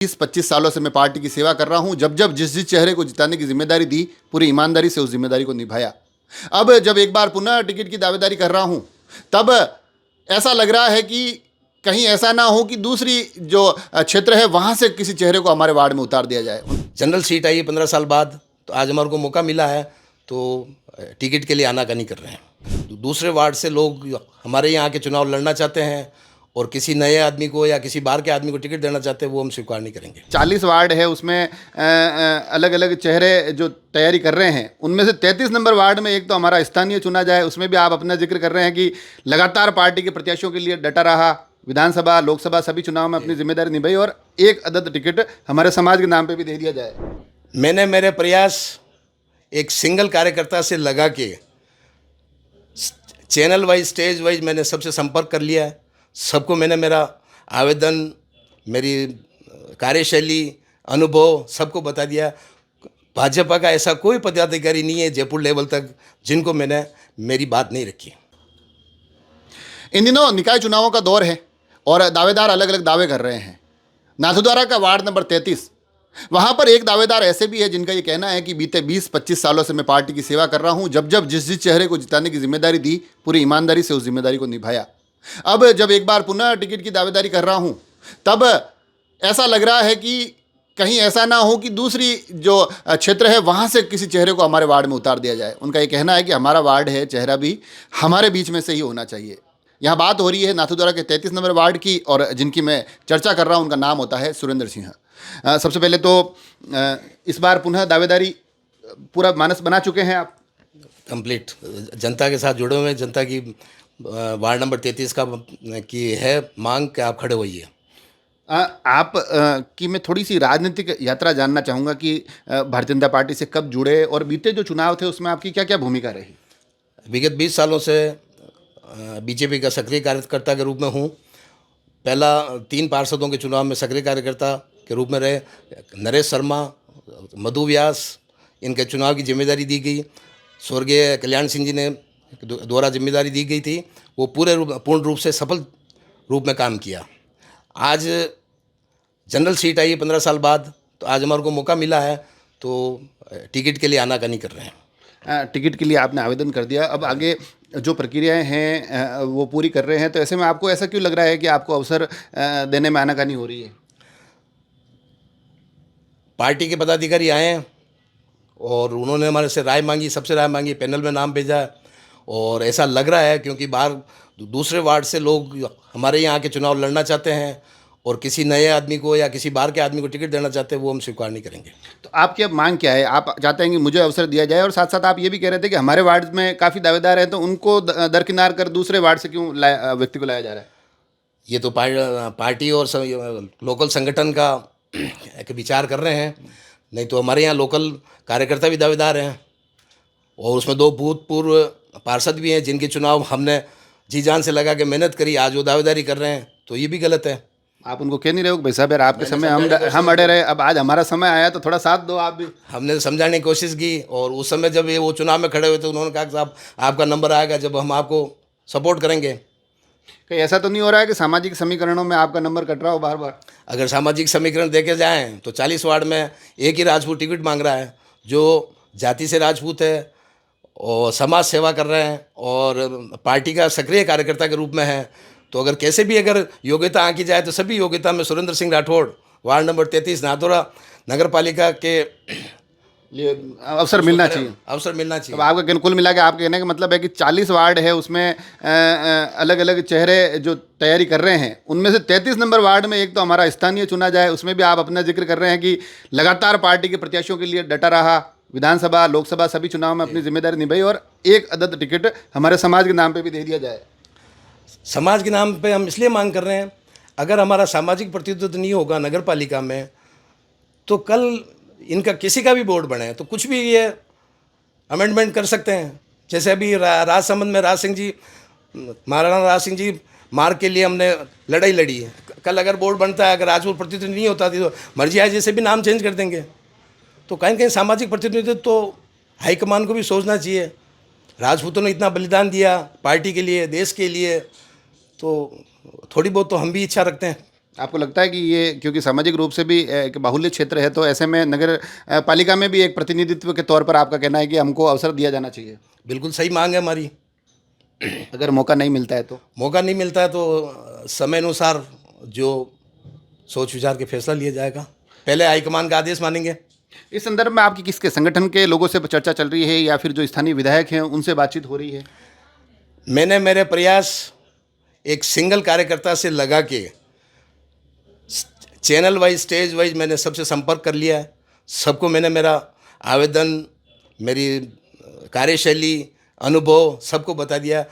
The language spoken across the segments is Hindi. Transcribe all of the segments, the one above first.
20-25 सालों से मैं पार्टी की सेवा कर रहा हूं। जब जब जिस जिस चेहरे को जिताने की जिम्मेदारी दी, पूरी ईमानदारी से उस जिम्मेदारी को निभाया। अब जब एक बार पुनः टिकट की दावेदारी कर रहा हूं, तब ऐसा लग रहा है कि कहीं ऐसा ना हो कि दूसरी जो क्षेत्र है वहां से किसी चेहरे को हमारे वार्ड में उतार दिया जाए। जनरल सीट आई है 15 साल बाद, तो आज हमारे को मौका मिला है, तो टिकट के लिए आनाकानी कर रहे हैं। दूसरे वार्ड से लोग हमारे यहाँ के चुनाव लड़ना चाहते हैं और किसी नए आदमी को या किसी बाहर के आदमी को टिकट देना चाहते हैं, वो हम स्वीकार नहीं करेंगे। 40 वार्ड है, उसमें अलग अलग चेहरे जो तैयारी कर रहे हैं, उनमें से 33 नंबर वार्ड में एक तो हमारा स्थानीय चुना जाए। उसमें भी आप अपना जिक्र कर रहे हैं कि लगातार पार्टी के प्रत्याशियों के लिए डटा रहा, विधानसभा लोकसभा सभी चुनाव में अपनी जिम्मेदारी निभाई और एक अदद टिकट हमारे समाज के नाम पे भी दे दिया जाए। मैंने मेरे प्रयास एक सिंगल कार्यकर्ता से लगा के चैनल वाइज स्टेज वाइज मैंने सबसे संपर्क कर लिया है। सबको मैंने मेरा आवेदन, मेरी कार्यशैली, अनुभव सबको बता दिया। भाजपा का ऐसा कोई पदाधिकारी नहीं है जयपुर लेवल तक जिनको मैंने मेरी बात नहीं रखी। इन दिनों निकाय चुनावों का दौर है और दावेदार अलग अलग दावे कर रहे हैं। नाथद्वारा का वार्ड नंबर 33, वहाँ पर एक दावेदार ऐसे भी है जिनका ये कहना है कि बीते 20-25 सालों से मैं पार्टी की सेवा कर रहा हूँ। जब जब जिस जिस चेहरे को जिताने की जिम्मेदारी दी, पूरी ईमानदारी से उस जिम्मेदारी को निभाया। अब जब एक बार पुनः टिकट की दावेदारी कर रहा हूँ, तब ऐसा लग रहा है कि कहीं ऐसा ना हो कि दूसरी जो क्षेत्र है वहाँ से किसी चेहरे को हमारे वार्ड में उतार दिया जाए। उनका ये कहना है कि हमारा वार्ड है, चेहरा भी हमारे बीच में से ही होना चाहिए। यहाँ बात हो रही है नाथद्वारा के 33 नंबर वार्ड की और जिनकी मैं चर्चा कर रहा हूँ उनका नाम होता है सुरेंद्र सिंह। सबसे पहले तो इस बार पुनः दावेदारी पूरा मानस बना चुके हैं आप? कंप्लीट जनता के साथ जुड़े हुए हैं। जनता की वार्ड नंबर 33 का की है मांग कि आप खड़े होइए। आप की मैं थोड़ी सी राजनीतिक यात्रा जानना चाहूँगा कि भारतीय जनता पार्टी से कब जुड़े और बीते जो चुनाव थे उसमें आपकी क्या क्या भूमिका रही? विगत 20 सालों से बीजेपी का सक्रिय कार्यकर्ता के रूप में हूँ। पहला 3 पार्षदों के चुनाव में सक्रिय कार्यकर्ता के रूप में रहे। नरेश शर्मा, मधु व्यास, इनके चुनाव की जिम्मेदारी दी गई। स्वर्गीय कल्याण सिंह जी ने द्वारा जिम्मेदारी दी गई थी। वो पूर्ण रूप से सफल रूप में काम किया। आज जनरल सीट आई है 15 साल बाद, तो आज हमारे को मौका मिला है, तो टिकट के लिए आनाकानी कर रहे हैं। टिकट के लिए आपने आवेदन कर दिया, अब आगे जो प्रक्रियाएं हैं वो पूरी कर रहे हैं, तो ऐसे में आपको ऐसा क्यों लग रहा है कि आपको अवसर देने में आनाकानी हो रही है? पार्टी के पदाधिकारी आए हैं और उन्होंने हमारे से राय मांगी, सबसे राय मांगी, पैनल में नाम भेजा और ऐसा लग रहा है क्योंकि बाहर दूसरे वार्ड से लोग हमारे यहाँ के चुनाव लड़ना चाहते हैं और किसी नए आदमी को या किसी बाहर के आदमी को टिकट देना चाहते हैं, वो हम स्वीकार नहीं करेंगे। तो आपकी अब मांग क्या है? आप चाहते हैं कि मुझे अवसर दिया जाए और साथ साथ आप ये भी कह रहे थे कि हमारे वार्ड में काफ़ी दावेदार हैं, तो उनको दरकिनार कर दूसरे वार्ड से क्यों व्यक्ति को लाया जा रहा है? ये तो पार्टी और लोकल संगठन का एक विचार कर रहे हैं। नहीं तो हमारे यहाँ लोकल कार्यकर्ता भी दावेदार हैं और उसमें 2 भूतपूर्व पार्षद भी हैं जिनके चुनाव हमने जी जान से लगा के मेहनत करी। आज वो दावेदारी कर रहे हैं, तो ये भी गलत है। आप उनको कह नहीं रहे हो भाई साहब यार आपके समय हम अड़े रहे, अब आज हमारा समय आया तो थोड़ा साथ दो आप भी। हमने समझाने की कोशिश की और उस समय जब ये वो चुनाव में खड़े हुए थे, उन्होंने कहा कि साहब आपका नंबर आएगा जब हम आपको सपोर्ट करेंगे। कहीं ऐसा तो नहीं हो रहा है कि सामाजिक समीकरणों में आपका नंबर कट रहा हो बार बार? अगर सामाजिक समीकरण देखे जाएँ तो 40 वार्ड में एक ही राजपूत टिकट मांग रहा है, जो जाति से राजपूत है और समाज सेवा कर रहे हैं और पार्टी का सक्रिय कार्यकर्ता के रूप में है। तो अगर कैसे भी अगर योग्यता आंकी जाए तो सभी योग्यता में सुरेंद्र सिंह राठौड़ वार्ड नंबर 33 नाथद्वारा नगर पालिका के लिए अवसर मिलना चाहिए। अवसर मिलना चाहिए। अब आपका कुल मिला के आपके कहने का मतलब है कि 40 वार्ड है, उसमें अलग अलग चेहरे जो तैयारी कर रहे हैं, उनमें से 33 नंबर वार्ड में एक तो हमारा स्थानीय चुना जाए। उसमें भी आप अपना जिक्र कर रहे हैं कि लगातार पार्टी के प्रत्याशियों के लिए डटा रहा, विधानसभा लोकसभा सभी चुनाव में अपनी जिम्मेदारी निभाई और एक अदद टिकट हमारे समाज के नाम पे भी दे दिया जाए। समाज के नाम पे हम इसलिए मांग कर रहे हैं, अगर हमारा सामाजिक प्रतिनिधित्व नहीं होगा नगर पालिका में, तो कल इनका किसी का भी बोर्ड बने तो कुछ भी ये अमेंडमेंट कर सकते हैं। जैसे अभी राजसमंद में राज सिंह जी, महाराणा राज सिंह जी मार्ग के लिए हमने लड़ाई लड़ी है। कल अगर बोर्ड बनता है, अगर राजपूत प्रतिनिधित्व नहीं होता थी तो मर्जी आए जैसे भी नाम चेंज कर देंगे। तो कहीं कहीं सामाजिक प्रतिनिधित्व तो हाईकमान को भी सोचना चाहिए। राजपूतों ने इतना बलिदान दिया पार्टी के लिए, देश के लिए, तो थोड़ी बहुत तो हम भी इच्छा रखते हैं। आपको लगता है कि ये क्योंकि सामाजिक रूप से भी एक बाहुल्य क्षेत्र है, तो ऐसे में नगर पालिका में भी एक प्रतिनिधित्व के तौर पर आपका कहना है कि हमको अवसर दिया जाना चाहिए, बिल्कुल सही मांग है हमारी। अगर मौका नहीं मिलता है तो? मौका नहीं मिलता है तो समय अनुसार जो सोच विचार के फैसला लिया जाएगा, पहले हाईकमान का आदेश मानेंगे। इस संदर्भ में आपकी किसके संगठन के लोगों से चर्चा चल रही है या फिर जो स्थानीय विधायक हैं उनसे बातचीत हो रही है? मैंने मेरे प्रयास एक सिंगल कार्यकर्ता से लगा के चैनल वाइज स्टेज वाइज मैंने सबसे संपर्क कर लिया है। सबको मैंने मेरा आवेदन, मेरी कार्यशैली, अनुभव सबको बता दिया।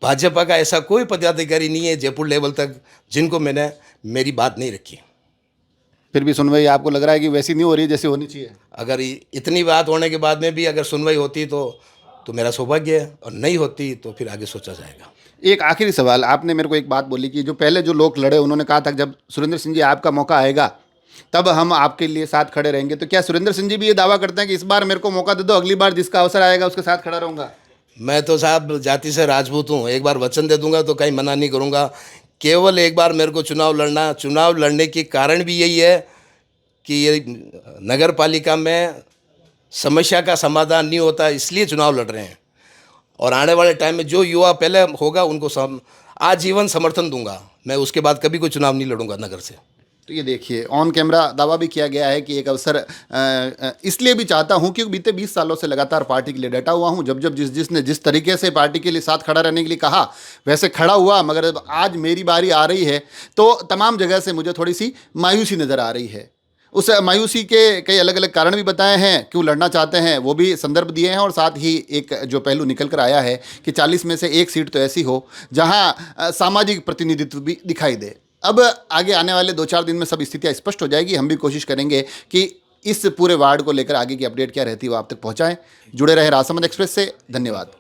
भाजपा का ऐसा कोई पदाधिकारी नहीं है जयपुर लेवल तक जिनको मैंने मेरी बात नहीं रखी। फिर भी सुनवाई आपको लग रहा है कि वैसी नहीं हो रही जैसी होनी चाहिए? अगर इतनी बात होने के बाद में भी अगर सुनवाई होती तो मेरा सौभाग्य है, और नहीं होती तो फिर आगे सोचा जाएगा। एक आखिरी सवाल, आपने मेरे को एक बात बोली कि जो पहले जो लोग लड़े उन्होंने कहा था जब सुरेंद्र सिंह जी आपका मौका आएगा तब हम आपके लिए साथ खड़े रहेंगे, तो क्या सुरेंद्र सिंह जी भी ये दावा करते हैं कि इस बार मेरे को मौका दे दो, अगली बार जिसका अवसर आएगा उसके साथ खड़ा रहूंगा? मैं तो साहब जाति से राजपूत हूँ, एक बार वचन दे दूंगा तो कहीं मना नहीं करूँगा। केवल एक बार मेरे को चुनाव लड़ने के कारण भी यही है कि ये नगर पालिका में समस्या का समाधान नहीं होता, इसलिए चुनाव लड़ रहे हैं। और आने वाले टाइम में जो युवा पहले होगा उनको आजीवन समर्थन दूंगा मैं, उसके बाद कभी कोई चुनाव नहीं लड़ूंगा नगर से। तो ये देखिए, ऑन कैमरा दावा भी किया गया है कि एक अवसर इसलिए भी चाहता हूं क्योंकि बीते 20 सालों से लगातार पार्टी के लिए डटा हुआ हूं। जब जिसने जिस तरीके से पार्टी के लिए साथ खड़ा रहने के लिए कहा वैसे खड़ा हुआ, मगर अब आज मेरी बारी आ रही है तो तमाम जगह से मुझे थोड़ी सी मायूसी नज़र आ रही है। उस मायूसी के कई अलग अलग कारण भी बताए हैं, क्यों लड़ना चाहते हैं वो भी संदर्भ दिए हैं, और साथ ही एक जो पहलू निकल कर आया है कि 40 में से एक सीट तो ऐसी हो जहां सामाजिक प्रतिनिधित्व भी दिखाई दे। अब आगे आने वाले 2-4 दिन में सब स्थितियां स्पष्ट हो जाएगी। हम भी कोशिश करेंगे कि इस पूरे वार्ड को लेकर आगे की अपडेट क्या रहती है वो आप तक पहुंचाएं। जुड़े रहे राजसमंद एक्सप्रेस से। धन्यवाद।